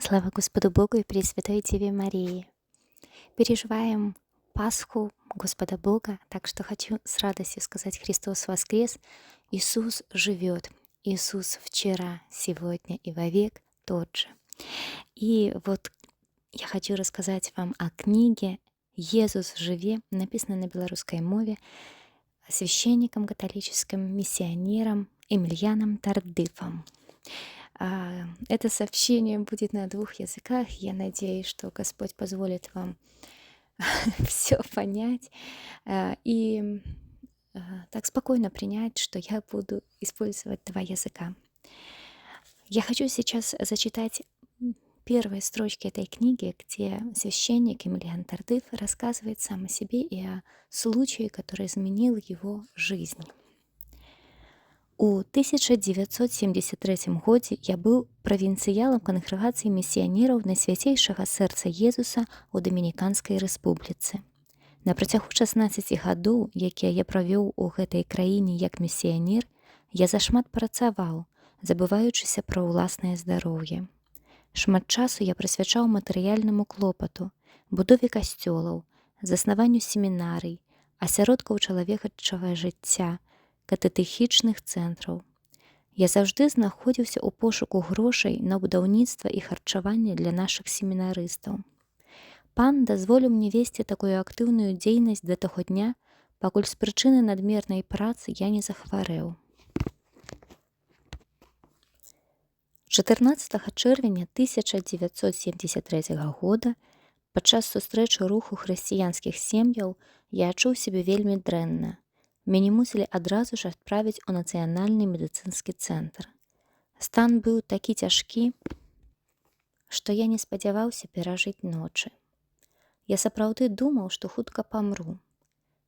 Слава Господу Богу и Пресвятой Деве Марии. Переживаем Пасху Господа Бога, так что хочу с радостью сказать: Христос воскрес, Иисус живет. Иисус вчера, сегодня и вовек тот же. И вот я хочу рассказать вам о книге «Езус жыве», написано на белорусской мове священником католическим, миссионером Эмильяном Тардыфом. Это сообщение будет на 2 языках. Я надеюсь, что Господь позволит вам все понять и так спокойно принять, что я буду использовать 2 языка. Я хочу сейчас зачитать первые строчки этой книги, где священник Эмильян Тардыф рассказывает сам о себе и о случае, который изменил его жизнь. У 1973 годзе я быў правінцыялам кангрэгацыі місіянераў Найсвяцейшага сэрца Езуса ў Дамініканскай рэспубліцы. На працягу 16 гадоў, якія я правёў у гэтай краіне як місіянер, я зашмат працаваў, забываючыся пра ўласнае здароўе. Шмат часу я прысвячаў матэрыяльнаму клопату, будове касцёлаў, заснаванню семінарый, асяродкаў чалавечага жыцця, катэтэхічных цэнтраў. Я заўжды знаходзіўся ў пошуку грошай на будаўніцтва і харчаванне для нашых семінарыстаў. Пан дазволіў мне весці такую актыўную дзейнасць да таго дня, пакуль з прычыны надмернай працы я не захварэў. 14 чэрвеня 1973 года падчас сустрэчы руху хрысціянскіх сем'яў я адчуў сябе вельмі дрэнна. Мяне мусілі адразу ж адправіць у нацыянальны медыцынскі цэнтр. Стан быў такі цяжкі, што я не спадзяваўся перажыць ночы. Я сапраўды думаў, што хутка памру.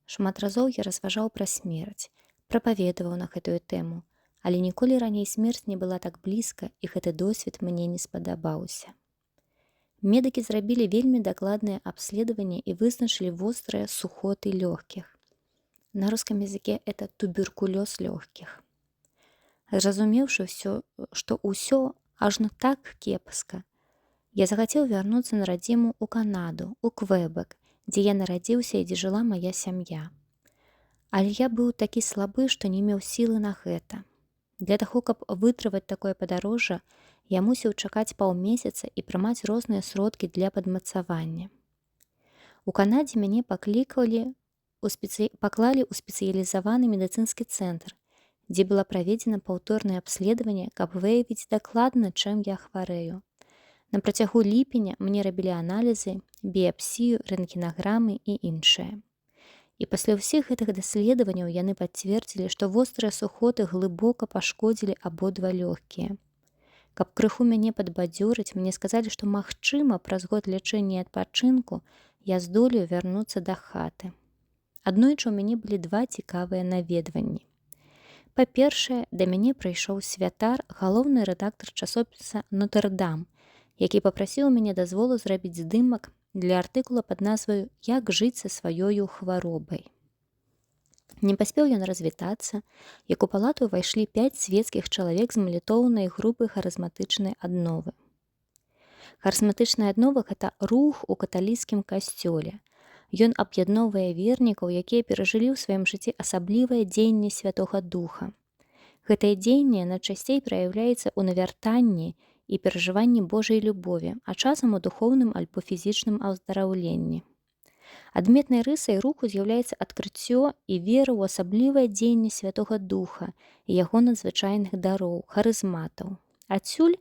Шмат разоў я разважаў пра смерць, прапаведаваў на гэтую тэму, але ніколі раней смерць не была так блізка, і гэты досвед мне не спадабаўся. Медыкі зрабілі вельмі дакладнае абследаванне і вызначылі вострыя сухоты лёгкіх. На русском языке это туберкулёз лёгкіх. Зразумеўшы што ўсё ажно так кепска, я захацеў вярнуцца на радзіму ў Канаду, у Квэбэк, дзе я нарадзіўся і дзе жыла мая сям'я. Але я быў такі слабы, што не меў сілы на гэта. Для таго, каб вытрываць такое падарожжа, я мусіў чакаць паўмесяца і прымаць розныя сродкі для падмацавання. У Канадзе мяне паклалі ў спецыялізаваны медыцынскі цэнтр, дзе была праведзена паўторнае абследаванне, каб выявіць дакладна, чым я хварэю. На працягу ліпеня мне рабілі аналізы, біяпсію, рэнтгенаграмы і іншае. І пасля ўсіх гэтых даследаванняў яны пацвердзілі, што вострыя сухоты глыбока пашкодзілі абодва лёгкія. Каб крыху мяне падбадзёрыць, мне сказалі, што магчыма, праз год лячэння і адпачынку я здолею вярнуцца да хаты. Аднойчы ў мяне былі 2 цікавыя наведванні. Па-першае, да мяне прыйшоў святар, галоўны рэдактар часопіса «Нотр-Дам», які папрасіў мяне дазволу зрабіць здымак для артыкула пад назваю «Як жыць са сваёю хваробай». Не паспеў ён развітацца, як у палату ўвайшлі 5 свецкіх чалавек з малітоўнай групы харызматычнай адновы. Харызматычная аднова – гэта рух у каталіцкім касцёле. Ён аб'ядноўвае вернікаў, якія перажылі ў сваім жыцці асаблівае дзеянне Святога Духа. Гэтае дзеянне найчасцей праяўляецца ў навяртанні і перажыванні Божай любові, а часам у духоўным альбо фізічным аздараўленні. Адметнай рысай руху з'яўляецца адкрыццё і вера ў асаблівае дзеянне Святога Духа і яго надзвычайных дароў, харызматаў. Адсюль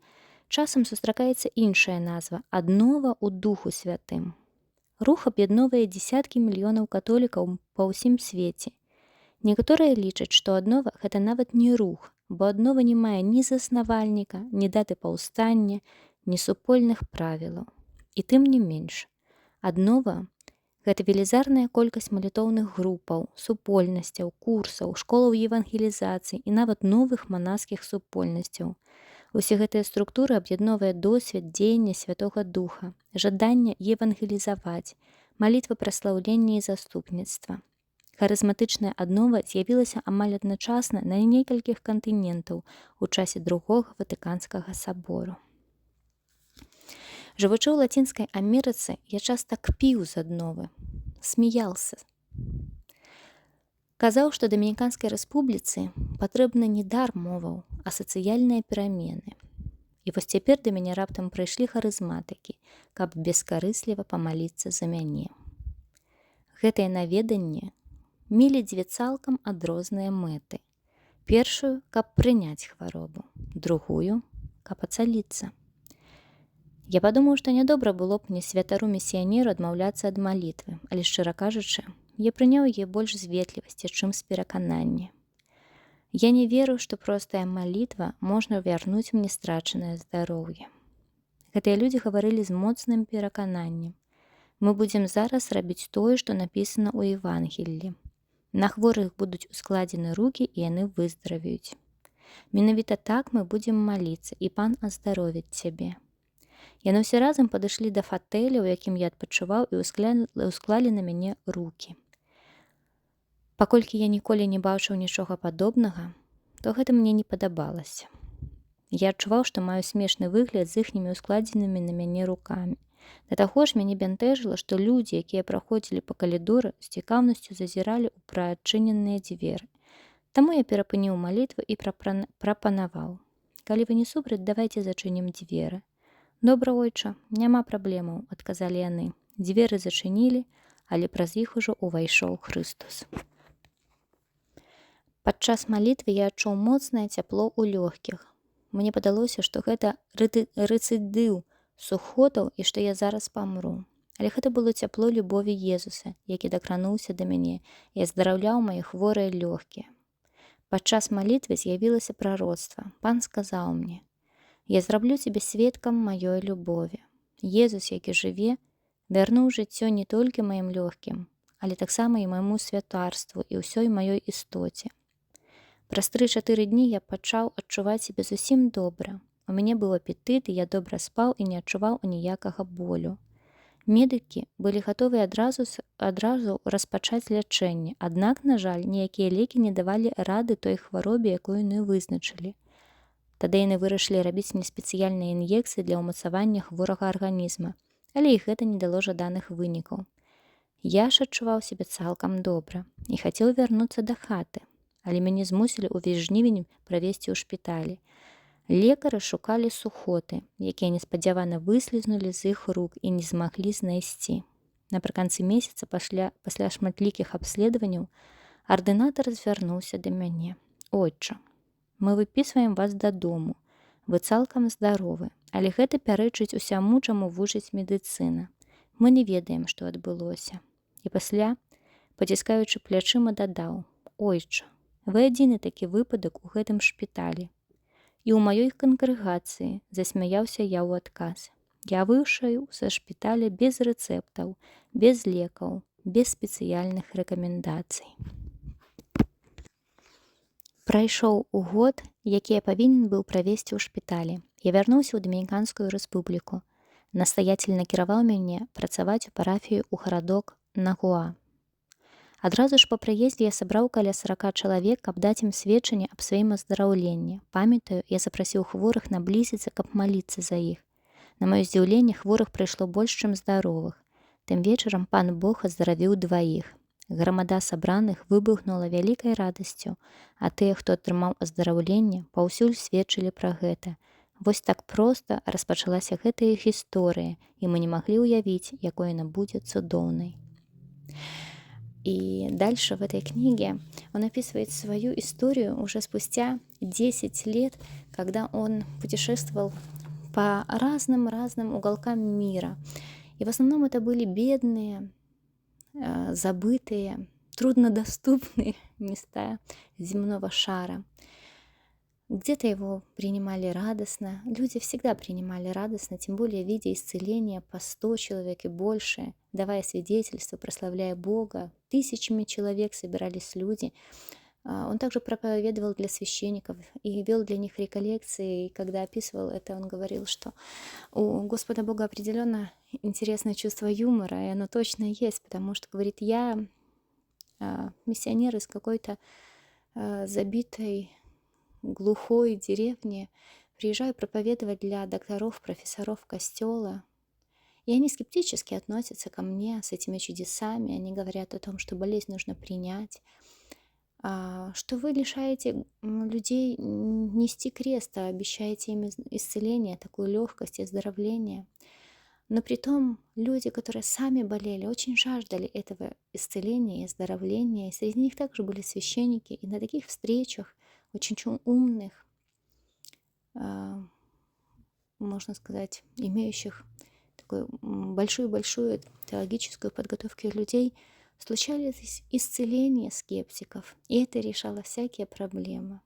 часам сустракаецца іншая назва – аднова ў Духу Святым. Рух аб'ядноўвае дзесяткі мільёнаў католікаў па ўсім свеце. Некаторыя лічаць, што аднова – гэта нават не рух, бо аднова не мае ні заснавальніка, ні даты паўстання, ні супольных правілаў. І тым не менш, аднова – гэта велізарная колькасць малітоўных групаў, супольнасцяў, курсаў, школаў евангелізацыі і нават новых манаскіх супольнасцяў. Усе гэтыя структуры аб'ядноўвае досвед дзеяння Святога Духа, жаданне евангелізаваць, малітва праслаўлення і заступніцтва. Харызматычная аднова з'явілася амаль адначасна на некалькіх кантынентаў у часе Другога Ватыканскага сабору. Жывучы ў Лацінскай Амерыцы, я часта кпіў з адновы, смяялся. Казаў, што Дамініканскай рэспубліцы патрэбны не дар моваў, а сацыяльныя перамены. І вось цяпер да мяне раптам прыйшлі харызматыкі, каб бескарысліва памаліцца за мяне. Гэтае наведанне мелі дзве цалкам адрозныя мэты. Першую, каб прыняць хваробу, другую, каб ацаліцца. Я падумаў, што нядобра было б мне святару-місіянеру адмаўляцца ад малітвы, але, шчыра кажучы, я прыняў яе больш з ветлівасці, чым з пераканання. Я не веру, што простая малітва можна вярнуць мне страчанае здароўе. Гэтыя людзі гаварылі з моцным перакананнем. Мы будзем зараз рабіць тое, што напісана ў Евангеллі. На хворых будуць ускладзены рукі, і яны выздаравеюць. Менавіта так мы будзем маліцца, і Пан аздаровіць цябе. Яны ўсе разам падышлі да фатэля, у якім я адпачываў, і ўсклалі на мяне рукі. Паколькі я ніколі не бачыў нічога падобнага, то гэта мне не падабалася. Я адчуваў, што маю смешны выгляд з іхнімі ўскладзенымі на мяне рукамі. Да таго ж мяне бянтэжыла, што людзі, якія праходзілі па калідоры, з цікаўнасцю зазіралі ў прыадчыненыя дзверы. Таму я перапыніў малітву і прапанаваў: «Калі вы не супраць, давайце зачынім дзверы». «Добра, ойча, няма праблемаў», — адказалі яны. Дзверы зачынілі, але праз іх ужо ўвайшоў Хрыстус. Падчас малітвы я адчуў моцнае цяпло ў лёгкіх. Мне падалося, што гэта рэцыдыў сухотаў і што я зараз памру. Але гэта было цяпло любові Езуса, які дакрануўся да мяне і аздараўляў мае хворыя лёгкія. Падчас малітвы з'явілася прароцтва. Пан сказаў мне: «Я зраблю цябе сведкам маёй любові». Езус, які жыве, вярнуў жыццё не толькі маім лёгкім, але таксама і майму святарству і ўсёй маёй істоце. Праз 3-4 дні я пачаў адчуваць сябе зусім добра. У мяне быў апетыт, і я добра спаў і не адчуваў ніякага болю. Медыкі былі гатовыя адразу распачаць лячэнне, аднак, на жаль, ніякія лекі не давалі рады той хваробе, якую яны вызначылі. Тады яны вырашылі рабіць мне спецыяльныя ін'екцыі для ўмацавання хворага арганізма, але і гэта не дало жаданых вынікаў. Я ж адчуваў сябе цалкам добра і хацеў вярнуцца да хаты, але мяне змусілі ўвесь жнівень правесці ў шпіталі. Лекары шукалі сухоты, якія неспадзявана выслізнулі з іх рук і не змаглі знайсці. Напрыканцы месяца пасля шматлікіх абследаванняў ардынатар звярнуўся да мяне: «Ойча, мы выпісваем вас дадому, вы цалкам здаровы, але гэта пярэчыць усяму, чаму вучыць медыцына. Мы не ведаем, што адбылося». І пасля, паціскаючы плячыма, дадаў: «Ойча, вы адзіны такі выпадак у гэтым шпіталі». І ў маёй кангрэгацыі засмяяўся я ў адказ. Я выйшаў са шпіталя без рэцэптаў, без лекаў, без спецыяльных рэкамендацый. Прайшоў год, які я павінен быў правесці ў шпіталі. Я вярнуўся ў Дамініканскую рэспубліку. Настаятель накіраваў мяне працаваць у парафію ў гарадок Нагуа. Адразу ж па прыездзе я сабраў каля 40 чалавек, каб даць ім сведчанне аб сваім аздараўленні. Памятаю, я запрасіў хворых наблізіцца, каб маліцца за іх. На маё здзіўленне, хворых прыйшло больш, чым здаровых. Тым вечарам Пан Бог аздаравіў 2. Грамада сабраных выбухнула вялікай радасцю, а тыя, хто атрымаў аздараўленне, паўсюль сведчылі пра гэта. Вось так проста распачалася гэтая гісторыя, і мы не маглі ўявіць, якой яна будзе цудоўнай. И дальше в этой книге он описывает свою историю уже спустя 10 лет, когда он путешествовал по разным уголкам мира. И в основном это были бедные, забытые, труднодоступные места земного шара. Где-то его принимали радостно. Люди всегда принимали радостно, тем более видя исцеление по 100 человек и больше, давая свидетельство, прославляя Бога. Тысячами человек собирались люди. Он также проповедовал для священников и вел для них реколлекции. И когда описывал это, он говорил, что у Господа Бога определенно интересное чувство юмора, и оно точно есть, потому что, говорит, я миссионер из какой-то забитой глухой деревни, приезжаю проповедовать для докторов, профессоров костела, И они скептически относятся ко мне с этими чудесами. Они говорят о том, что болезнь нужно принять, что вы лишаете людей нести крест, а обещаете им исцеление, такую легкость и оздоровление. Но при том люди, которые сами болели, очень жаждали этого исцеления и оздоровления. И среди них также были священники. И на таких встречах очень умных, а, можно сказать, имеющих такую большую-большую теологическую подготовку людей, случались исцеления скептиков, и это решало всякие проблемы.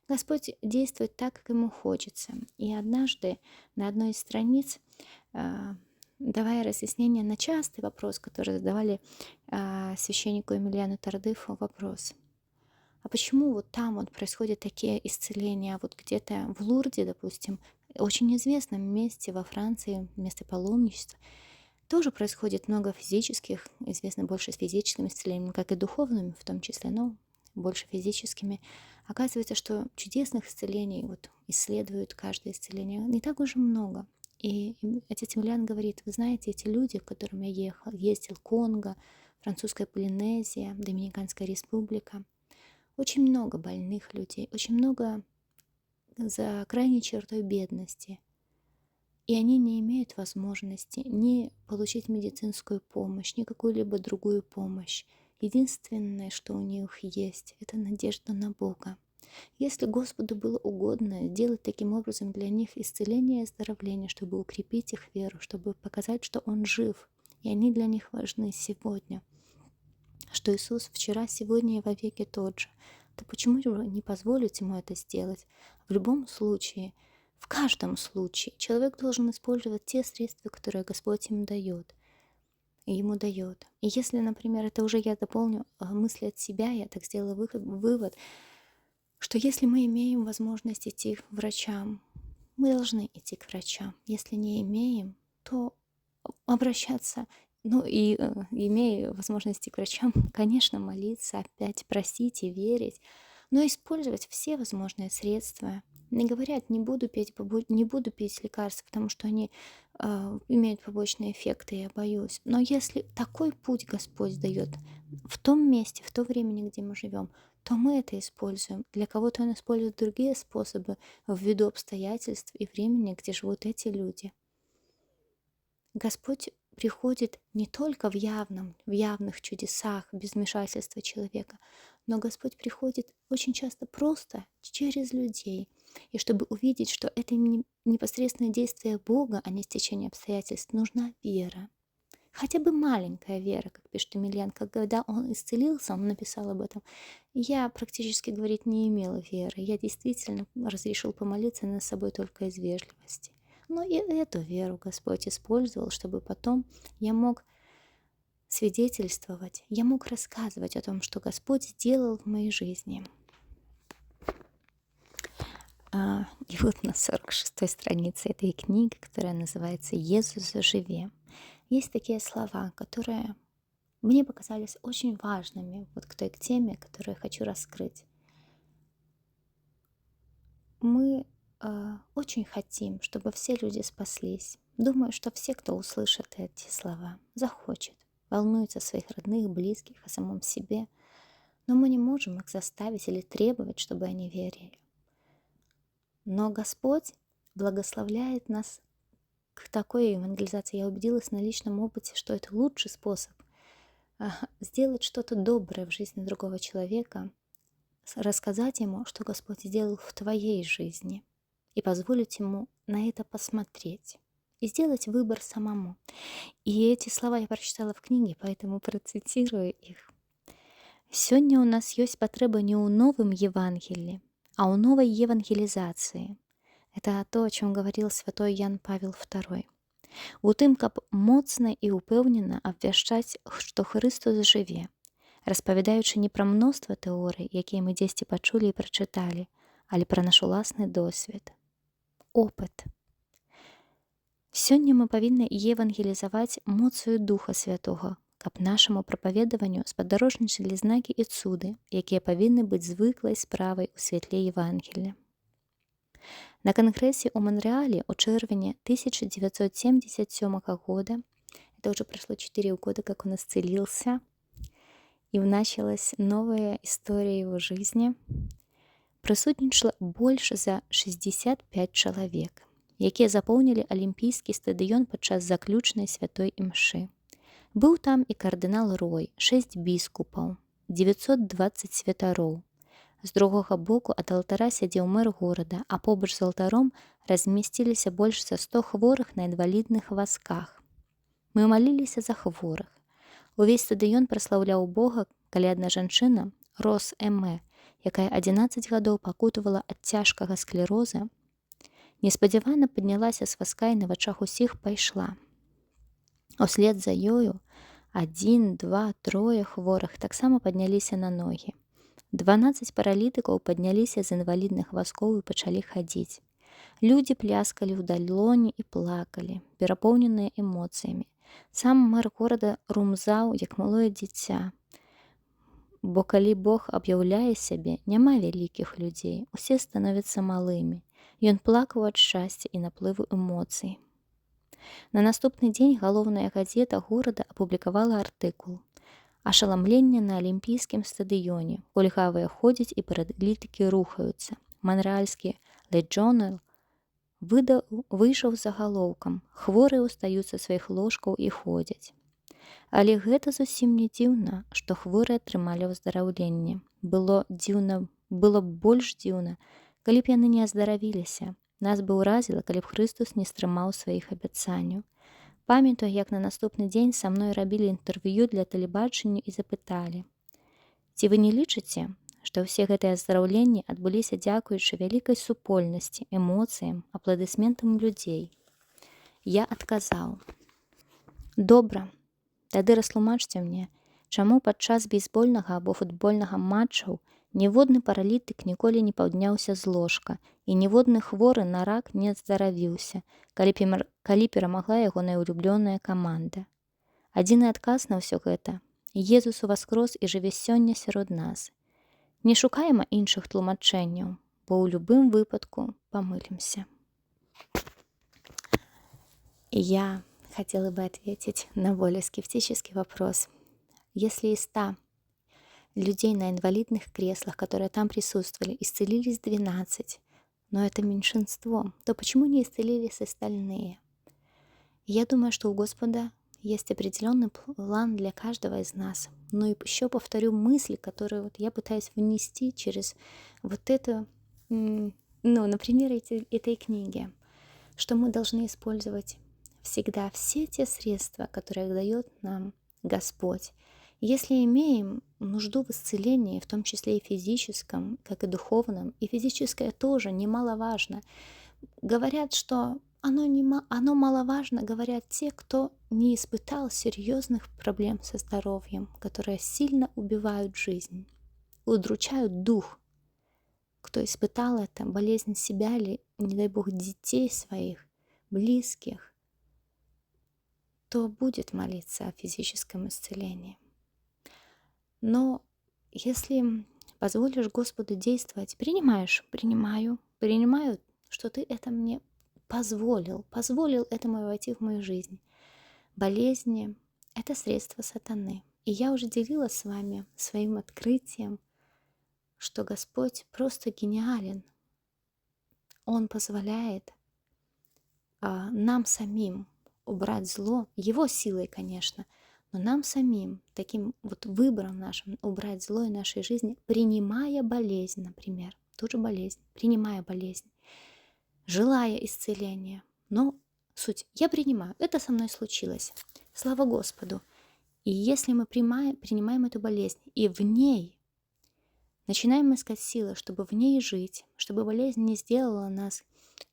Господь действует так, как ему хочется. И однажды на одной из страниц, давая разъяснение на частый вопрос, который задавали священнику Эмилиану Тардыфу, вопрос: а почему вот там вот происходят такие исцеления, а вот где-то в Лурде, допустим, очень известном месте во Франции, место паломничества, тоже происходит много физических, известно больше с физическими исцелениями, как и духовными в том числе, но больше физическими. Оказывается, что чудесных исцелений, вот исследуют каждое исцеление, не так уж и много. И отец Емельян говорит: вы знаете, эти люди, к которым я ездил, Конго, французская Полинезия, Доминиканская республика, очень много больных людей, очень много за крайней чертой бедности. И они не имеют возможности ни получить медицинскую помощь, ни какую-либо другую помощь. Единственное, что у них есть, это надежда на Бога. Если Господу было угодно сделать таким образом для них исцеление и оздоровление, чтобы укрепить их веру, чтобы показать, что Он жив, и они для них важны сегодня, что Иисус вчера, сегодня и вовеки тот же, то почему же не позволить Ему это сделать? В любом случае, в каждом случае человек должен использовать те средства, которые Господь ему дает. И если, например, это уже я дополню мысли от себя, я так сделала вывод, что если мы имеем возможность идти к врачам, мы должны идти к врачам. Если не имеем, то обращаться, имея возможность идти к врачам, конечно, молиться, опять просить и верить, но использовать все возможные средства. Не говорят: не буду пить лекарства, потому что они имеют побочные эффекты, я боюсь. Но если такой путь Господь дает в том месте, в то время, где мы живем, то мы это используем. Для кого-то Он использует другие способы ввиду обстоятельств и времени, где живут эти люди. Господь приходит не только в явных чудесах, без вмешательства человека, но Господь приходит очень часто просто через людей. И чтобы увидеть, что это непосредственное действие Бога, а не стечение обстоятельств, нужна вера. Хотя бы маленькая вера, как пишет Емельян. Когда он исцелился, он написал об этом. Я практически, говорит, не имела веры. Я действительно разрешил помолиться над собой только из вежливости. Но и эту веру Господь использовал, чтобы потом я мог свидетельствовать, я мог рассказывать о том, что Господь сделал в моей жизни. И вот на 46-й странице этой книги, которая называется «Иисус живе», есть такие слова, которые мне показались очень важными вот к той теме, которую я хочу раскрыть. Мы очень хотим, чтобы все люди спаслись. Думаю, что все, кто услышит эти слова, захочет, волнуется о своих родных, близких, о самом себе. Но мы не можем их заставить или требовать, чтобы они верили. Но Господь благословляет нас к такой евангелизации. Я убедилась на личном опыте, что это лучший способ сделать что-то доброе в жизни другого человека, рассказать ему, что Господь сделал в твоей жизни, и позволить ему на это посмотреть и сделать выбор самому. И эти слова я прочитала в книге, поэтому процитирую их. Сёння у нас ёсць патрэба не ў новым Евангелии, а ў новой евангелизации. Это то, о чем говорил святой Ян Павел II. У тым, каб моцна і ўпэўнена абвяшчаць, што Христос жыве, распавядаючы не пра мноства тэорый, якія мы дзесьці пачулі і прачыталі, але пра наш уласны досвед. Опыт. Сёння мы павінны евангелізаваць моцаю Духа Святога, каб нашаму прапаведаванню спадарожнічалі знакі і цуды, якія павінны быць звыклай справай у святле Евангелия. На кангрэсе ў Манрэале ў чэрвені 1977 года, это уже прошло 4 года, как он исцелился, и началась новая история его жизни, прысутнічала больш за 65 чалавек, якія запоўнілі алімпійскі стадыён падчас заключнай святой імшы. Быў там і кардынал Рой, 6 біскупаў, 920 святароў. З другога боку ад алтара сядзеў мэр горада, а побач з алтаром размясціліся больш за 100 хворых на інвалідных вазках. Мы маліліся за хворых. Увесь стадыён праслаўляў Бога, калі адна жанчына, Рос Эмэ, якая 11 гадоў пакутавала ад цяжкага склероза, неспадзявана паднялася з вазка і на вачах усіх пайшла. Услед за ёю 1, 2, 3 хворых таксама падняліся на ногі. 12 паралітыкаў падняліся з інвалідных вазкоў і пачалі хадзіць. Людзі пляскалі ў далоні і плакалі, перапоўненыя эмоцыямі. Сам мэр горада румзаў, як малое дзіця. Бо калі Бог аб'яўляе сябе, няма вялікіх людзей, усе становяцца малымі. Ён плакаў ад шчасця і наплыву эмоцый. На наступны дзень галоўная газета горада апублікавала артыкул «Ашаламленне на алімпійскім стадыёне. Кульгавыя ходзяць і паралітыкі рухаюцца». Манрэальскі «Le Journal» выйшаў з загалоўкам «Хворыя ўстаюць са сваіх ложкаў і ходзяць». Але гэта зусім не дзіўна, што хворыя атрымалі ўздараўленне. Было больш дзіўна, калі б яны не аздаравіліся. Нас бы ўразіла, калі б Хрыстус не стрымаў сваіх абяцанняў. Памятаю, як на наступны дзень са мной рабілі інтэрв'ю для тэлебачання і запыталі: «Ці вы не лічыце, што ўсе гэтыя аздараўленні адбыліся дзякуючы вялікай супольнасці, эмоцыям, апладысментам людзей?» Я адказаў: «Добра, тады растлумачце мне, чаму падчас бейсбольнага або футбольнага матчаў ніводны паралітык ніколі не падняўся з ложка і ніводны хворы на рак не аздаравіўся, калі перамагла яго найулюблёная каманда. Адзіны адказ на ўсё гэта – Езус уваскрос і жыве сёння сярод нас. Не шукаем іншых тлумачэнняў, бо ў любым выпадку памылімся». Я хотела бы ответить на более скептический вопрос. Если из 100 людей на инвалидных креслах, которые там присутствовали, исцелились 12, но это меньшинство, то почему не исцелились остальные? Я думаю, что у Господа есть определенный план для каждого из нас. Но и еще повторю мысль, которую вот я пытаюсь внести через вот это, например, этой книги, что мы должны использовать всегда все те средства, которые дает нам Господь. Если имеем нужду в исцелении, в том числе и физическом, как и духовном, и физическое тоже немаловажно. Говорят, что оно маловажно, говорят те, кто не испытал серьезных проблем со здоровьем, которые сильно убивают жизнь, удручают дух. Кто испытал это, болезнь себя или, не дай Бог, детей своих, близких, то будет молиться о физическом исцелении. Но если позволишь Господу действовать, принимаю, что ты это мне позволил этому войти в мою жизнь. Болезни — это средство сатаны. И я уже делилась с вами своим открытием, что Господь просто гениален. Он позволяет нам самим убрать зло, его силой, конечно, но нам самим, таким вот выбором нашим, убрать зло из нашей жизни, принимая болезнь, например, ту же болезнь, принимая болезнь, желая исцеления. Но суть, я принимаю, это со мной случилось, слава Господу. И если мы принимаем эту болезнь, и в ней начинаем искать силы, чтобы в ней жить, чтобы болезнь не сделала нас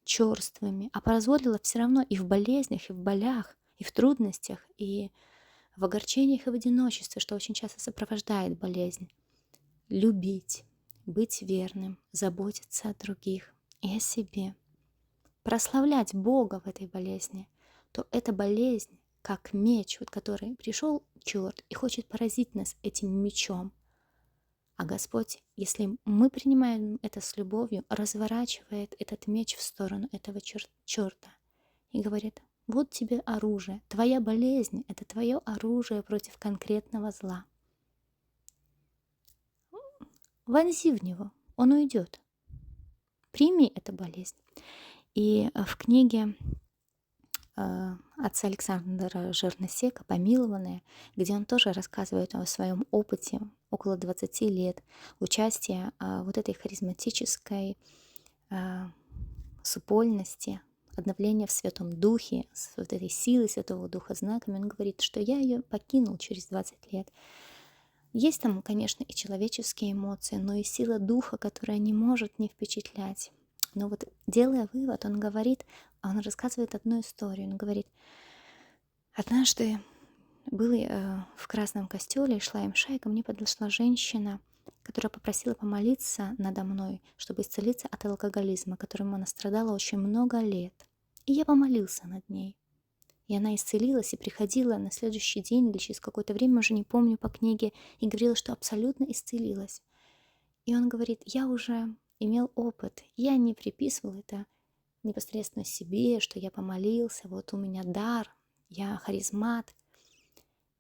черствыми, а позволила все равно и в болезнях, и в болях, и в трудностях, и в огорчениях и в одиночестве, что очень часто сопровождает болезнь, любить, быть верным, заботиться о других и о себе, прославлять Бога в этой болезни, то эта болезнь, как меч, вот который пришел черт и хочет поразить нас этим мечом, А Господь, если мы принимаем это с любовью, разворачивает этот меч в сторону этого черта и говорит: вот тебе оружие. Твоя болезнь — это твое оружие против конкретного зла. Вонзи в него, он уйдет. Прими эту болезнь. И в книге отца Александра Жирносека «Помилованные», где он тоже рассказывает о своем опыте около 20 лет участия вот этой харизматической супольности, обновления в Святом Духе, с вот этой силой Святого Духа знаками, он говорит, что я ее покинул через 20 лет. Есть там, конечно, и человеческие эмоции, но и сила Духа, которая не может не впечатлять. Но вот делая вывод, он рассказывает одну историю. Он говорит: однажды был в Красном костеле, шла имша, и ко мне подошла женщина, которая попросила помолиться надо мной, чтобы исцелиться от алкоголизма, которым она страдала очень много лет. И я помолился над ней. И она исцелилась и приходила на следующий день или через какое-то время, уже не помню по книге, и говорила, что абсолютно исцелилась. И он говорит: я уже имел опыт, я не приписывал это непосредственно себе, что я помолился, вот у меня дар, я харизмат.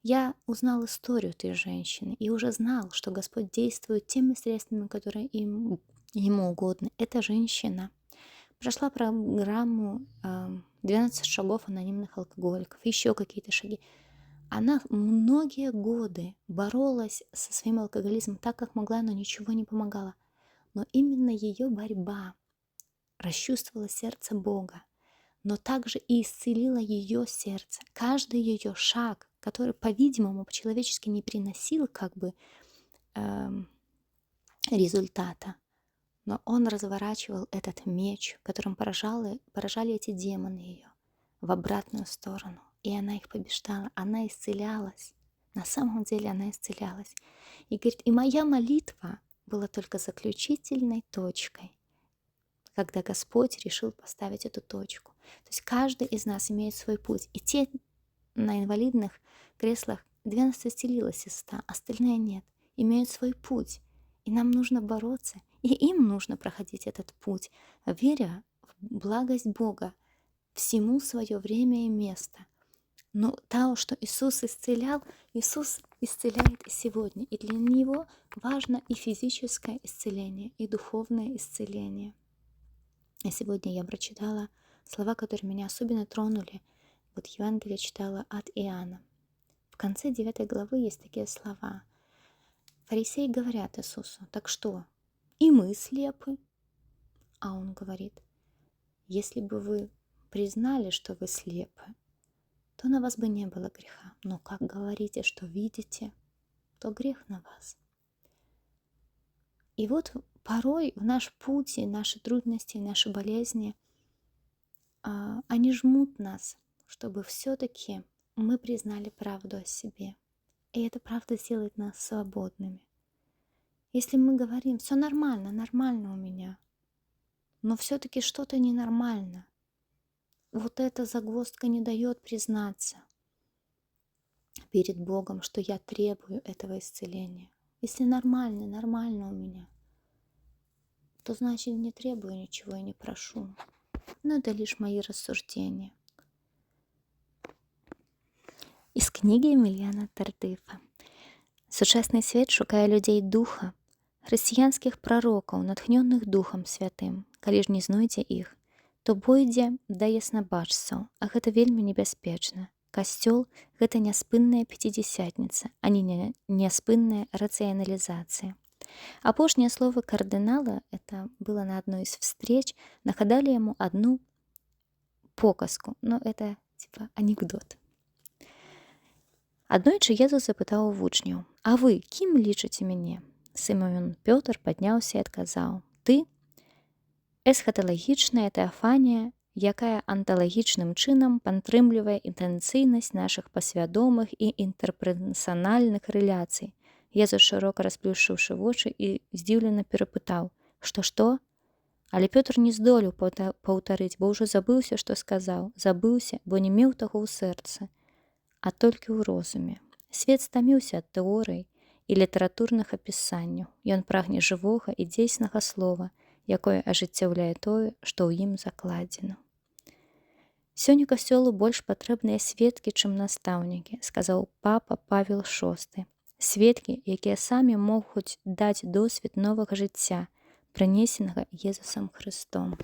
Я узнал историю этой женщины и уже знал, что Господь действует теми средствами, которые ему угодны. Эта женщина прошла программу 12 шагов анонимных алкоголиков, еще какие-то шаги. Она многие годы боролась со своим алкоголизмом так, как могла, но ничего не помогало. Но именно ее борьба расчувствовала сердце Бога, но также и исцелила ее сердце. Каждый ее шаг, который, по-видимому, по-человечески не приносил результата, но он разворачивал этот меч, которым поражали эти демоны ее, в обратную сторону. И она их побеждала, она исцелялась. На самом деле она исцелялась. И говорит, и моя молитва была только заключительной точкой, когда Господь решил поставить эту точку. То есть каждый из нас имеет свой путь. И те на инвалидных креслах 12 исцелилось из 100, остальные нет. Имеют свой путь. И нам нужно бороться. И им нужно проходить этот путь, веря в благость Бога. Всему свое время и место. Но то, что Иисус исцелял, Иисус исцеляет и сегодня. И для Него важно и физическое исцеление, и духовное исцеление. И сегодня я прочитала слова, которые меня особенно тронули. Вот Евангелие читала от Иоанна. В конце 9 главы есть такие слова. Фарисеи говорят Иисусу: так что, и мы слепы? А он говорит: если бы вы признали, что вы слепы, то на вас бы не было греха. Но как говорите, что видите, то грех на вас. И вот порой в наш путь, и наши трудности, и наши болезни, они жмут нас, чтобы все-таки мы признали правду о себе. И эта правда сделает нас свободными. Если мы говорим: все нормально, нормально у меня, но все-таки что-то ненормально, вот эта загвоздка не дает признаться перед Богом, что я требую этого исцеления. Если нормально, нормально у меня, то значит не требую ничего и не прошу. Но это лишь мои рассуждения. Із книги Емельяна Тардифа. Сучасний світ шукає людей духа, християнських пророкаў, натхнённых Духом Святым. Калі ж не знойдзе іх, то пойдзе да яснабачцаў, а гэта вельмі небяспечна. Касцёл — гэта няспынная пяцідзясятніца, а не няспынная рацыяналізацыя. Апошние слова кардинала, это было на одной из встреч, нагадали ему одну показку, но это типа анекдот. Аднойчы Езус запытаў у вучняў: а вы кім лічыце мяне? Сымон Пётр падняўся і адказаў: ты эсхаталагічная тэафанія, якая анталагічным чынам падтрымлівае інтэнцыйнасць нашых пасвядомых і інтэрперсанальных рэляцый. Езус, шырока расплюшчыўшы вочы, і здзіўлена перапытаў: што? Але Пётр не здолеў паўтарыць, бо ўжо забыўся, што сказаў. Забыўся, бо не меў таго ў сэрцы, а толькі ў розуме. Свет стаміўся ад тэорый і літаратурных апісанняў. Ён прагне жывога і дзейснага слова, якое ажыццяўляе тое, што ў ім закладзена. Сёння касцёлу больш патрэбныя сведкі, чым настаўнікі, сказаў папа Павел VI. Сведкі, якія самі могуць даць досвед новага жыцця, прынесенага Езусам Хрыстом.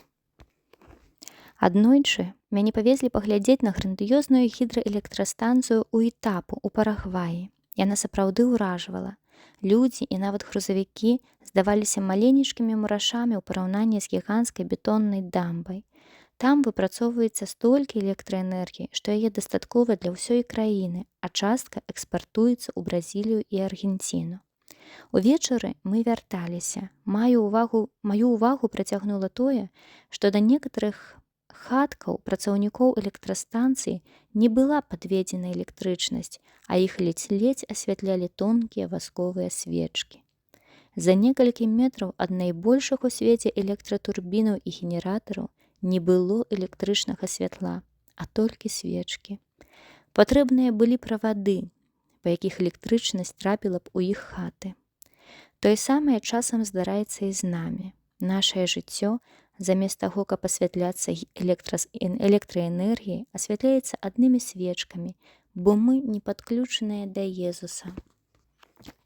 Аднойчы мяне павезлі паглядзець на грандыёзную гідраэлектрастанцыю ў Ітапу ў Парагваі. Яна сапраўды ўражвала. Людзі і нават грузавікі здаваліся маленечкімі мурашамі ў параўнанні з гіганцкай бетоннай дамбай. Там выпрацоўваецца столькі электраэнергіі, што яе дастаткова для ўсёй краіны, а частка экспартуецца ў Бразілію і Аргенціну. Увечары мы вярталіся. Маю ўвагу прыцягнула тое, што да некаторых хаткаў працаўнікоў электрастанцыі не была падведзена электрычнасць, а іх ледзь-ледзь асвятлялі тонкія васковыя свечкі. За некалькі метраў ад найбольшых у свеце электратурбінаў і генератараў не было электрычнага святла, а толькі свечкі. Патрэбныя былі правады, па якіх электрычнасць трапіла б у іх хаты. Тое самае часам здараецца і з намі. Нашае жыццё, замест таго, каб асвятляцца электраэнергіяй, асвятляецца аднымі свечкамі, бо мы не падключаныя да Езуса,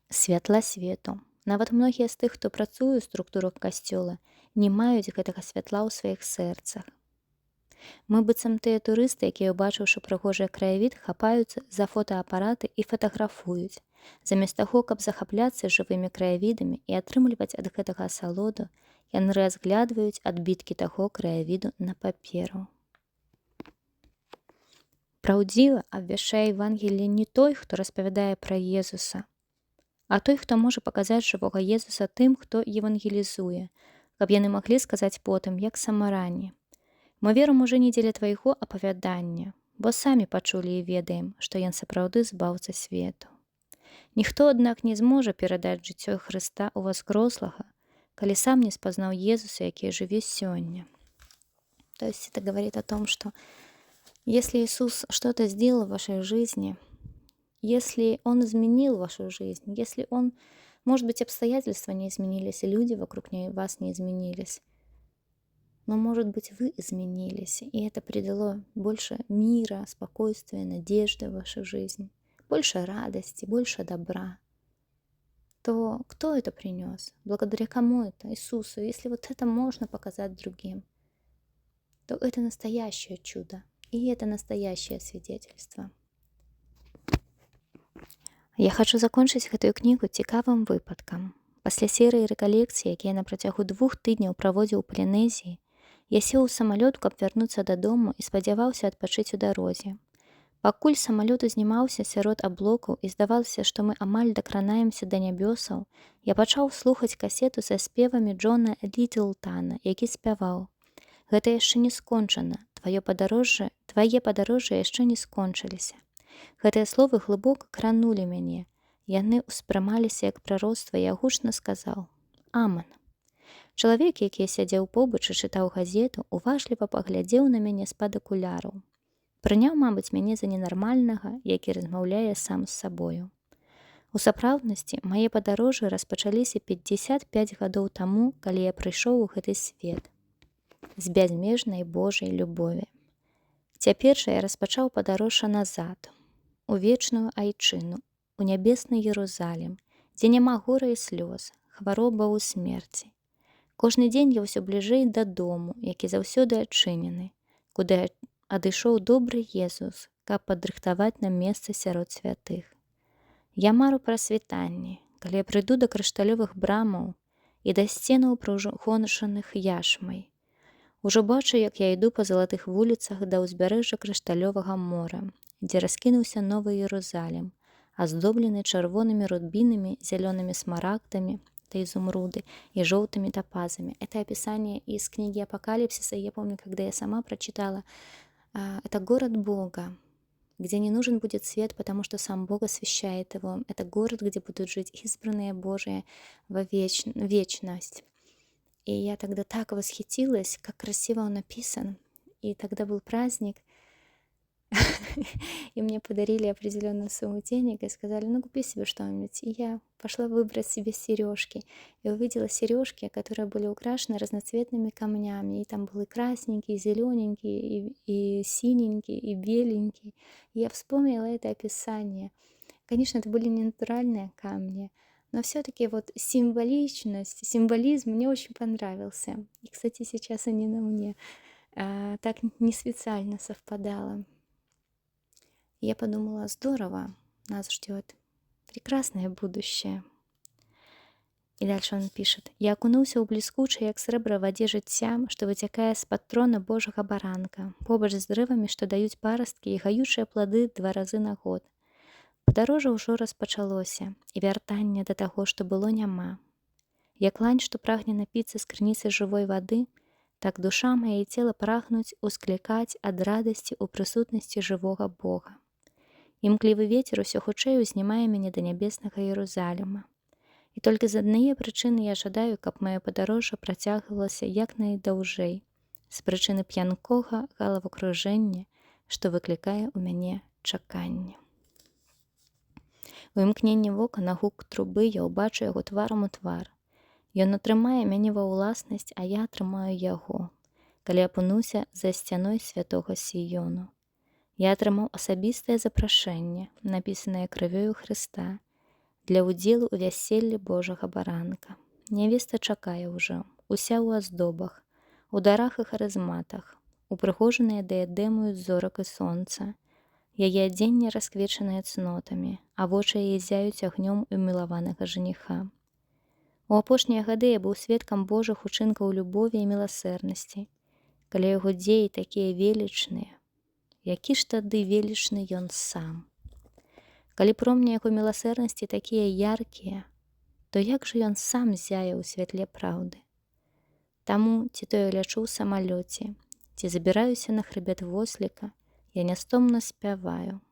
святла свету. Нават многія з тых, хто працуе ў структурах касцёла, не маюць гэтага святла ў сваіх сэрцах. Мы быццам тыя турысты, якія, убачыўшы прыгожы краявід, хапаюцца за фотаапараты і фатаграфуюць. Замест таго, каб захапляцца жывымі краявідамі і атрымліваць ад гэтага асалоду, яны разглядваюць адбіткі таго краявіду на паперу. Праўдзіва абвяшчае Евангелле не той, хто распавядае пра Езуса, а той, хто можа паказаць жывога Езуса тым, хто евангелізуе, каб яны маглі сказаць потым, як самаране: «Мы верым уже не дзеля твайго апавядання, бо самі пачулі і ведаем, што ён сапраўды збаўца свету». Ніхто, аднак, не зможа перадаць жыццё Хрыста ў воскрослага, калі сам не спазнаў Езуса, які жыве сёння. То есть это говорит о том, что если Иисус что-то сделал в вашей жизни, если Он изменил вашу жизнь, если Он, может быть, обстоятельства не изменились, и люди вокруг вас не изменились, но, может быть, вы изменились, и это придало больше мира, спокойствия, надежды в вашу жизнь, больше радости, больше добра, то кто это принес? Благодаря кому это? Иисусу. Если вот это можно показать другим, то это настоящее чудо, и это настоящее свидетельство. Я хочу закончыць гэтую кнігу цікавым выпадкам. Пасля серыі рэкалекцый, якія на працягу 2 тыдняў праводзіў у Палінезіі, я сеў у самалёт, каб вярнуцца дадому і спадзяваўся адпачыць у дарозе. Пакуль самалёт узнімаўся сярод аблокаў і здавалася, што мы амаль дакранаемся да нябёсаў, я пачаў слухаць касету са спевамі Джона Літлтана, які спяваў: «Гэта яшчэ не скончана, твае падарожжа яшчэ не скончыліся». Гэтыя словы глыбока кранулі мяне. Яны ўспрымаліся як прароцтва, і я гучна сказаў: «Аман». Чалавек, які сядзеў побач і чытаў газету, уважліва паглядзеў на мяне з-пад акуляраў. Прыняў, мабыць, мяне за ненармальнага, які размаўляе сам з сабою. У сапраўднасці, мае падарожжы распачаліся 55 гадоў таму, калі я прыйшоў у гэты свет з бязмежнай Божай любові. Цяпер жа я распачаў падарожжа назад, у вечную айчыну, у нябесны Єрусалім, дзе няма гора і слёз, хваробаў і смерці. Кожны дзень я ўсё бліжэй дадому, які заўсёды адчынены, куды адышоў добры Езус, каб падрыхтаваць нам месца сярод святых. Я мару пра світанне, калі я прыйду да крышталёвых брамаў і да сценаў прыгончаных яшмай. Ужо бачу, як я іду па залатых вуліцах да ўзбярэжжа крышталёвага мора, дзе раскінуўся новы Єрусалім, аздоблены чырвонымі рубінамі, зялёнымі смарагдамі, да изумруды и желтыми топазами. Это описание из книги Апокалипсиса. Я помню, когда я сама прочитала, это город Бога, где не нужен будет свет, потому что сам Бог освещает его. Это город, где будут жить избранные Божии во вечность. И я тогда так восхитилась, как красиво он написан. И тогда был праздник. и мне подарили определенную сумму денег и сказали, ну купи себе что-нибудь. И я пошла выбрать себе сережки и увидела сережки, которые были украшены разноцветными камнями. И там был и красненький, и зелененький, и синенький, и беленький. И я вспомнила это описание. Конечно, это были не натуральные камни, но все-таки вот символичность, символизм мне очень понравился. И, кстати, сейчас они на мне. Так не специально совпадало. Я подумала, здорово, нас ждет прекрасное будущее. І дальше он пишет: «Я окунуўся ў бліскучае, як срэбра вадзе жыцця, што выцякае з-пад трона Божага баранка, побач з дрэвамі, што даюць парасткі і гаючыя плады 2 разы на год. Падарожжа ўжо распачалося, і вяртання да таго, што было, няма. Як лань, што прагне напіцца з крыніцы жывой вады, так душа мая і цела прагнуць усклікаць ад радасці ў прысутнасці жывога Бога. Імклівы вецер усё хутчэй узнімае мяне да нябеснага Єрусаліма. І толькі з аднае прычыны я жадаю, каб маё падарожжа працягвалася як найдаўжэй, з прычыны п'янкога галавакружэння, што выклікае ў мяне чаканне. У імкненні вока на гук трубы я ўбачу яго тварам у твар. Ён атрымае мяне ва ўласнасць, а я атрымаю яго, калі апынуся за сцяной святога Сіёну. Я атрымаў асабістае запрашэнне, напісанае крывёю Хрыста, для ўдзелу ў вяселлі Божага баранка. Нявеста чакае ўжо, уся ў аздобах, у дарах і харызматах, упрыгожаная дыядэмаю з зорак і сонца. Яе адзенне расквечанае цнотамі, а вочы яе зяюць агнём умілаванага жаніха. У апошнія гады я быў сведкам Божых учынкаў любові і міласэрнасці. Калі яго дзеі такія велічныя, які ж тады велічны ён сам? Калі промні яго міласэрнасці такія яркія, то як жа ён сам зяе ў святле праўды? Таму, ці то я лячу ў самалёце, ці забіраюся на хрыбет восліка, я нястомна спяваю.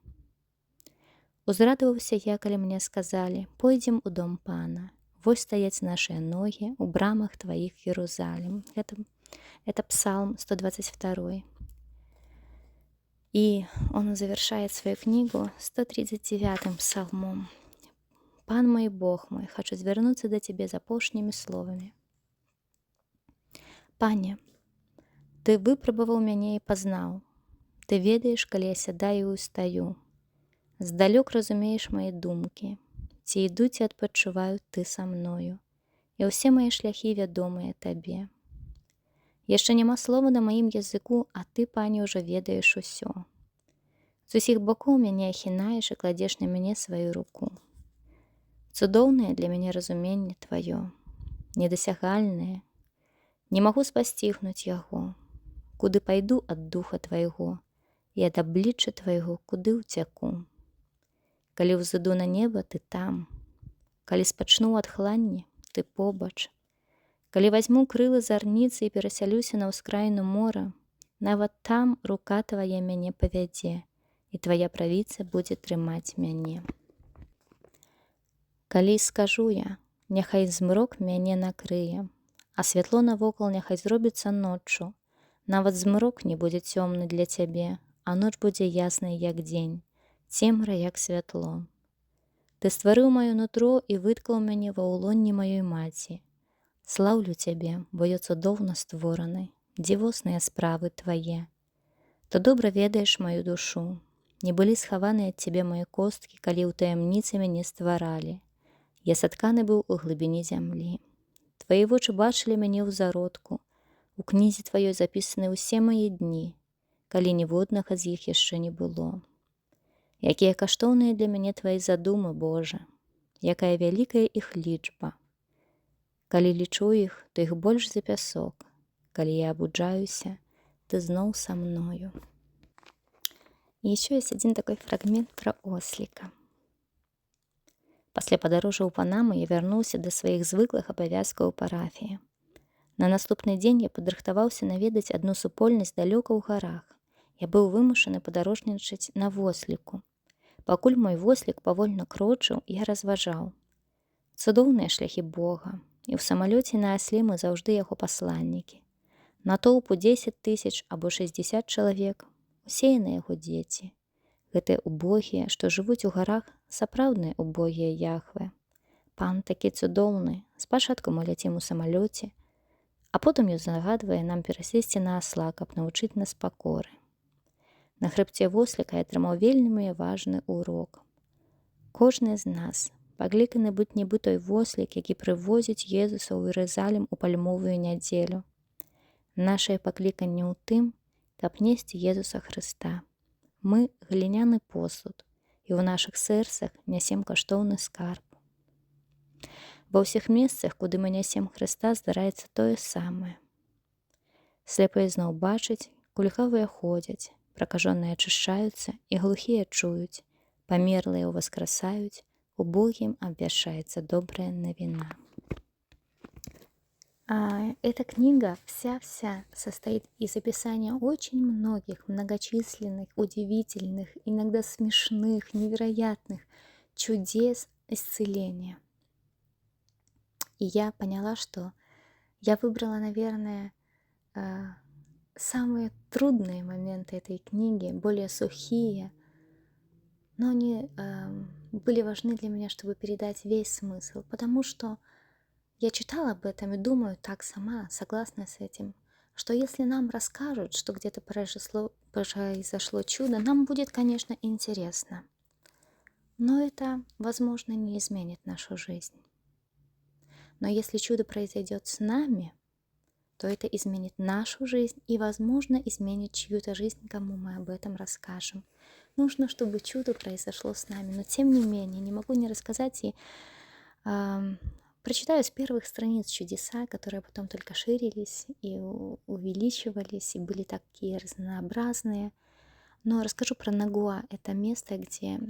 Узрадаваўся я, калі мне сказалі: пойдзем у дом пана. Вось стаяць нашыя ногі ў брамах тваіх Єрусалім. Это Псалм 122. И он завершает свою книгу 139-м псалмом. «Пан мой, Бог мой, хочу звернуться до Тебе з апошнімі словамі. Пане, Ты выпрабаваў мяне і пазнаў. Ты ведаеш, калі я сядаю і устаю. Здалёк разумееш мае думкі. Ці іду, ці адпачываю Ты са мною. І ўсе мае шляхі вядомыя Табе. Яшчэ няма слова на маім языку, а Ты, Пане, ўжо ведаеш усё. З усіх бокоў мяне ахінаеш і кладзеш на мяне сваю руку. Цудоўнае для мяне разуменне Тваё, недасягальнае. Не магу спасцігнуць яго. Куды пайду ад духа Твайго, і ад аблічча Твайго куды ўцяку. Калі ўзыду на неба, Ты там. Калі спачну ад хланні, Ты побач. Калі вазьму крылы зарніцы і перасялюся на ўскраіну мора, нават там рука Твая мяне павядзе, і Твая правіца будзе трымаць мяне. Калі скажу я, няхай змрок мяне накрые, а святло навокал няхай зробіцца ноччу, нават змрок не будзе цёмны для Цябе, а ноч будзе яснай, як дзень, цемра, як святло. Ты стварыў маё нутро і выткаў мяне ва ўлонні маёй маці. Слаўлю Цябе, бо я цудоўна створаны, дзівосныя справы Твае. Ты добра ведаеш маю душу. Не былі схаваныя ад Цябе мае косткі, калі ў таямніцы мяне стваралі. Я сатканы быў у глыбіні зямлі. Твае вочы бачылі мяне ў зародку. У кнізе Тваёй запісаны ўсе мае дні, калі ніводнага з іх яшчэ не было. Якія каштоўныя для мяне Твае задумы, Божа, якая вялікая іх лічба. Калі лічу іх, то іх больш за пясок. Калі я абуджаюся, Ты зноў са мною». И еще есть один такой фрагмент про ослика. Пасля падарожжа ў Панаму я вярнуўся да сваіх звыклых абавязкаў у парафіі. На наступны дзень я падрыхтаваўся наведаць адну супольнасць далёка ў гарах. Я быў вымушаны падарожнічаць на восліку. Пакуль мой вослік павольна крочыў, я разважаў. Цудоўныя шляхі Бога, і ў самалёце на асле мы заўжды яго пасланнікі. Натоўпу 10 000 або 60 чалавек, усе яны яго дзеці. Гэтыя убогія, што жывуць у гарах, сапраўдныя убогія Яхве. Пан такі цудоўны. Спачатку мы ляцім у самалёце, а потым ён загадвае нам перасесці на асла, каб навучыць нас пакоры. На хрыбце восліка я атрымаў вельмі важны урок. Кожны з нас пакліканы быць нібы той вослік, які прывозіць Езуса ў Єрусалім у пальмовую нядзелю. Нашае пакліканне ў тым, каб несці Езуса Хрыста. Мы гліняны посуд, і ў нашых сэрцах нясем каштоўны скарб. Ва ўсіх месцах, куды мы нясем Хрыста, здараецца тое самае. Сляпыя зноў бачаць, кульгавыя ходзяць, пракажоныя ачышчаюцца і глухія чуюць, памерлыя ўваскрасаюць, убогім обвящается добрая новина. Эта книга вся состоит из описания очень многих многочисленных, удивительных, иногда смешных, невероятных чудес исцеления. И я поняла, что я выбрала, наверное, самые трудные моменты этой книги, более сухие, но они были важны для меня, чтобы передать весь смысл, потому что я читала об этом и думаю так сама, согласна с этим, что если нам расскажут, что где-то произошло чудо, нам будет, конечно, интересно, но это, возможно, не изменит нашу жизнь. Но если чудо произойдет с нами, то это изменит нашу жизнь и, возможно, изменит чью-то жизнь, кому мы об этом расскажем. Нужно, чтобы чудо произошло с нами, но тем не менее, не могу не рассказать и прочитаю с первых страниц чудеса, которые потом только ширились и увеличивались, и были такие разнообразные. Но расскажу про Нагуа. Это место, где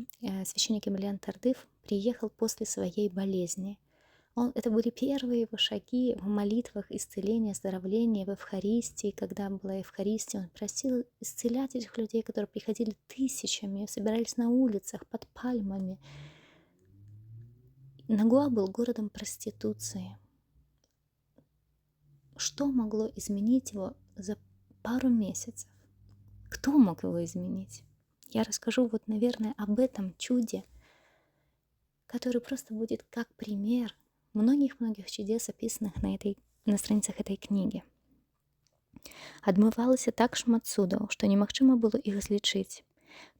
священник Эмилиан Тардыф приехал после своей болезни. Это были первые его шаги в молитвах исцеления, оздоровления, в Евхаристии. Когда была Евхаристия, он просил исцелять этих людей, которые приходили тысячами, собирались на улицах, под пальмами. Нагуа был городом проституции. Что могло изменить его за пару месяцев? Кто мог его изменить? Я расскажу вот, наверное, об этом чуде, который просто будет как пример многих-многих чудес, описанных на страницах этой книги. Адбывалася так шмат цудаў, што немагчыма было іх злічыць.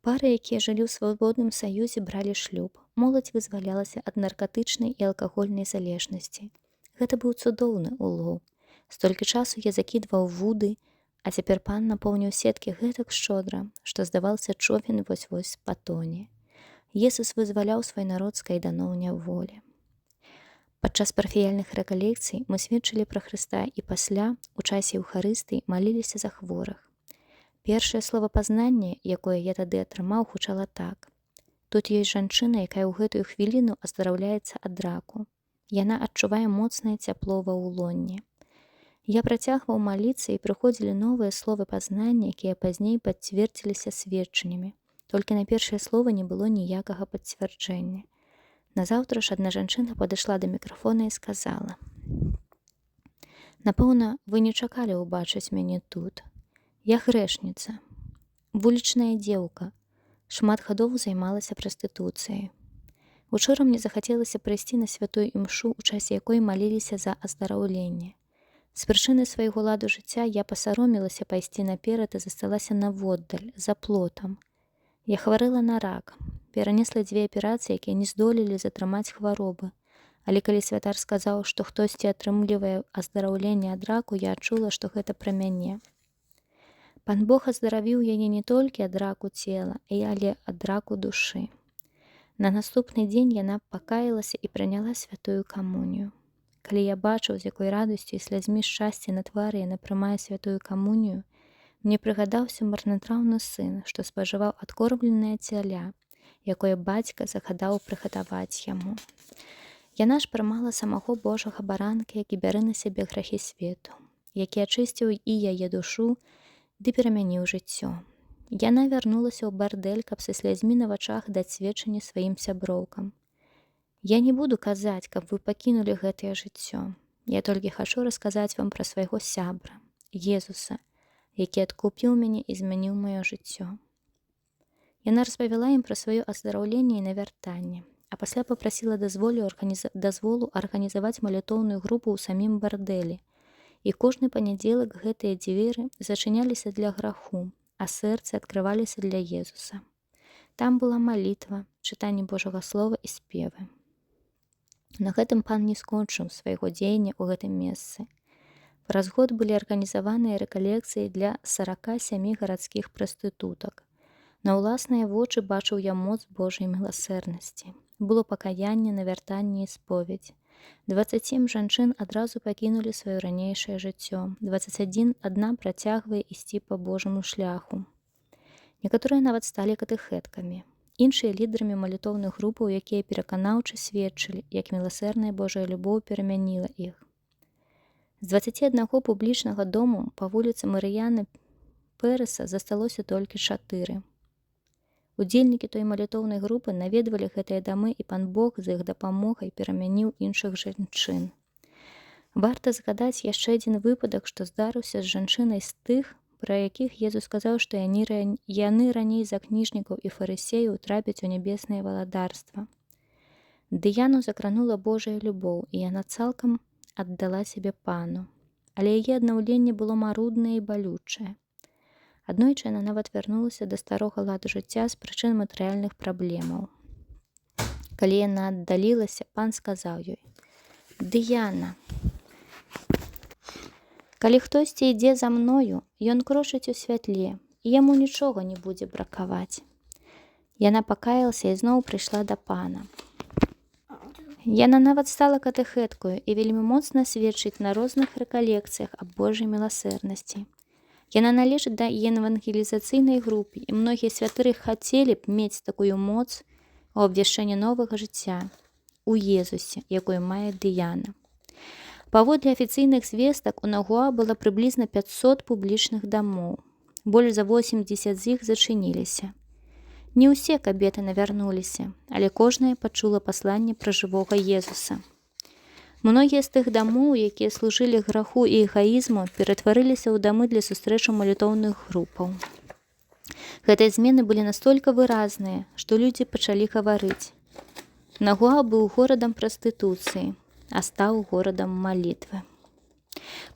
Пары, якія жылі ў свабодным саюзе, бралі шлюб. Моладзь вызвалялася ад наркатычнай і алкагольнай залежнасці. Гэта быў цудоўны улоў. Столькі часу я закідваў вуды, а цяпер пан напоўніў сеткі гэтак шчодра, што здаваўся човен вось-вось патоне. Jesús вызваляў свой народ з кайданоў няволі. Падчас парафіяльных рэкалекцый мы сведчылі пра Хрыста і пасля, у часе Еўхарыстыі, маліліся за хворых. Першае словапазнанне, якое я тады атрымаў, гучала так. Тут ёсць жанчына, якая ў гэтую хвіліну аздараўляецца ад раку. Яна адчувае моцнае цяпло ва ўлонні. Я працягваў маліцца, і прыходзілі новыя словы пазнання, якія пазней пацвердзіліся сведчаннямі. Толькі на першае слова не было ніякага пацвярджэння. Назаўтра ж адна жанчына падышла да мікрафона і сказала: «Напэўна, вы не чакалі ўбачыць мяне тут. Я грэшніца, вулічная дзеўка, шмат гадоў займалася прастытуцыяй. Учора мне захацелася прыйсці на святую імшу, у часе якой маліліся за аздараўленне. З прычыны свайго ладу жыцця я пасаромілася пайсці наперад і засталася наводдаль, за плотам. Я хварэла на рак, перанесла 2 аперацыі, якія не здолелі затрымаць хваробы. Але калі святар сказаў, што хтосьці атрымлівае аздараўленне ад раку, я адчула, што гэта пра мяне. Пан Бог аздаравіў яе не толькі ад раку цела, але ад раку душы. На наступны дзень яна пакаялася і прыняла святую камунію. Калі я бачыў, з якой радасцю і слязьмі шчасця на твары яна прымае святую камунію, мне прыгадаўся марнатраўны сын, што спажываў адкормленае цяля, якое бацька загадаў прыгатаваць яму. Яна ж прымала самого Божага баранка, які бярэ на сябе грахі свету, які ачысціў і яе душу, ды перамяніў жыццё. Яна вярнулася ў бардэль, каб са слязьмі на вачах даць сведчанне сваім сяброўкам. Я не буду казаць, каб вы пакінулі гэтае жыццё. Я толькі хачу расказаць вам пра свайго сябра, Езуса, які адкупіў мяне і змяніў маё жыццё. Яна распавяла ім пра сваё аздараўленне і навяртанне, а пасля папрасіла дазволу арганізаваць малітоўную групу ў самім бардэлі. І кожны панядзелак гэтыя дзверы зачыняліся для граху, а сэрцы адкрываліся для Езуса. Там была малітва, чытанне Божага слова і спевы. На гэтым пан не скончыў свайго дзеяння ў гэтым месцы. Праз год былі арганізаваныя рэкалекцыі для 47 гарадскіх прастытутак. На ўласныя вочы бачыў я моц Божай міласэрнасці. Было пакаянне, навяртанне і споведь. 27 жанчын адразу пакінулі сваё ранейшае жыццё. 21 адна працягвае ісці па Божаму шляху. Некаторыя нават сталі катэхэткамі. Іншыя лідарамі малітоўных групаў, якія пераканаўча сведчылі, як міласэрная Божая любоў перамяніла іх. З 21 публічнага дому па вуліцы Марыяны Пэрэса засталося толькі 4. Удзельнікі той малітоўнай групы наведвалі гэтыя дамы, і пан Бог з іх дапамогай перамяніў іншых жанчын. Варта згадаць яшчэ адзін выпадак, што здарыўся з жанчынай з тых, пра якіх Езус сказаў, што яны раней за кніжнікаў і фарысеяў трапяць у нябеснае валадарства. Дыяну закранула Божая любоў, і яна цалкам аддала сябе пану. Але яе аднаўленне было маруднае і балючае. Аднойчы яна нават вярнулася да старога ладу жыцця з прычын матэрыяльных праблемаў. Калі яна аддалілася, пан сказаў ёй: «Дыяна, калі хтосьці ідзе за мною, ён крочыць у святле, і яму нічога не будзе бракаваць». Яна пакаялася і зноў прыйшла да пана. Яна нават стала катэхэткаю і вельмі моцна сведчыць на розных рэкалекцыях аб Божай міласэрнасці. Яна належыць да евангелізацыйнай групы, і многія святыры хацелі б мець такую моц у абвяшчэнні новага жыцця у Езусе, якую мае Дыяна. Паводле афіцыйных звестак, у Нагуа было прыблізна 500 публічных дамоў. Больш за 80 з іх зачыніліся. Не ўсе кабеты навярнуліся, але кожная пачула пасланне пра жывога Езуса. Многія з тых дамоў, якія служылі граху і эгаізму, ператварыліся ў дамы для сустрэчаў малітоўных групаў. Гэтыя змены былі настолькі выразныя, што людзі пачалі гаварыць: Нагуа быў горадам прастытуцыі, а стаў горадам малітвы.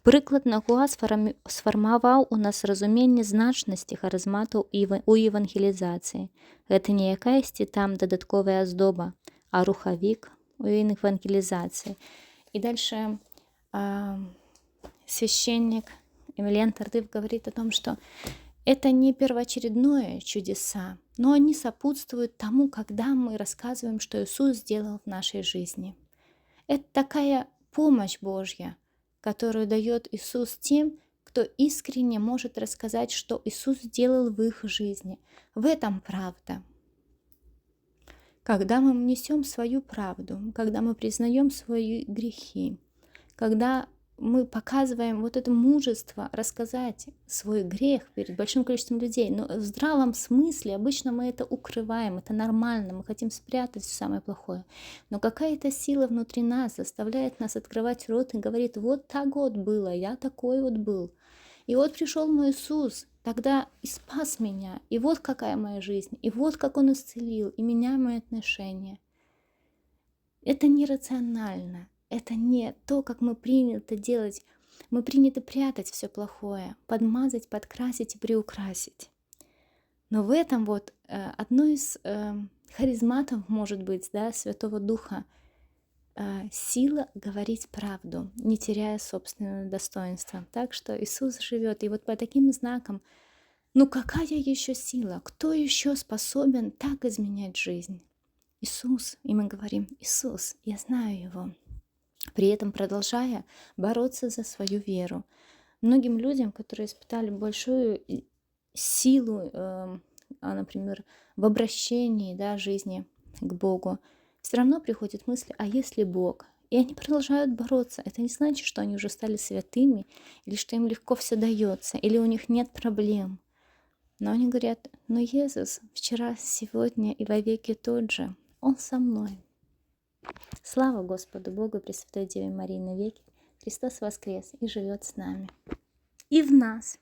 Прыклад Нагуа сфармаваў у нас разуменне значнасці харызматаў у евангелізацыі. Гэта не якаясьці там дадатковая аздоба, а рухавік у евангелізацыі. И дальше священник Эмилиан Тардыф говорит о том, что это не первоочередное чудеса, но они сопутствуют тому, когда мы рассказываем, что Иисус сделал в нашей жизни. Это такая помощь Божья, которую дает Иисус тем, кто искренне может рассказать, что Иисус сделал в их жизни. В этом правда. Когда мы несем свою правду, когда мы признаем свои грехи, когда мы показываем вот это мужество рассказать свой грех перед большим количеством людей, но в здравом смысле обычно мы это укрываем, это нормально, мы хотим спрятать все самое плохое. Но какая-то сила внутри нас заставляет нас открывать рот и говорит: вот так вот было, я такой вот был. И вот пришел мой Иисус, тогда и спас меня, и вот какая моя жизнь, и вот как Он исцелил, и меня, мои отношения. Это нерационально. Это не то, как мы принято делать. Мы принято прятать все плохое, подмазать, подкрасить и приукрасить. Но в этом вот одно из харизматов, может быть, да, Святого Духа, сила говорить правду, не теряя собственного достоинства. Так что Иисус живет. И вот по таким знакам, ну какая еще сила? Кто еще способен так изменять жизнь? Иисус. И мы говорим: Иисус, я знаю Его. При этом продолжая бороться за свою веру. Многим людям, которые испытали большую силу, например, в обращении, да, жизни к Богу, все равно приходят мысли: а если Бог? И они продолжают бороться. Это не значит, что они уже стали святыми, или что им легко все дается, или у них нет проблем. Но они говорят: но Иисус вчера, сегодня и вовеки тот же. Он со мной. Слава Господу Богу, Пресвятой Деве Марии навеки. Христос воскрес и живет с нами. И в нас.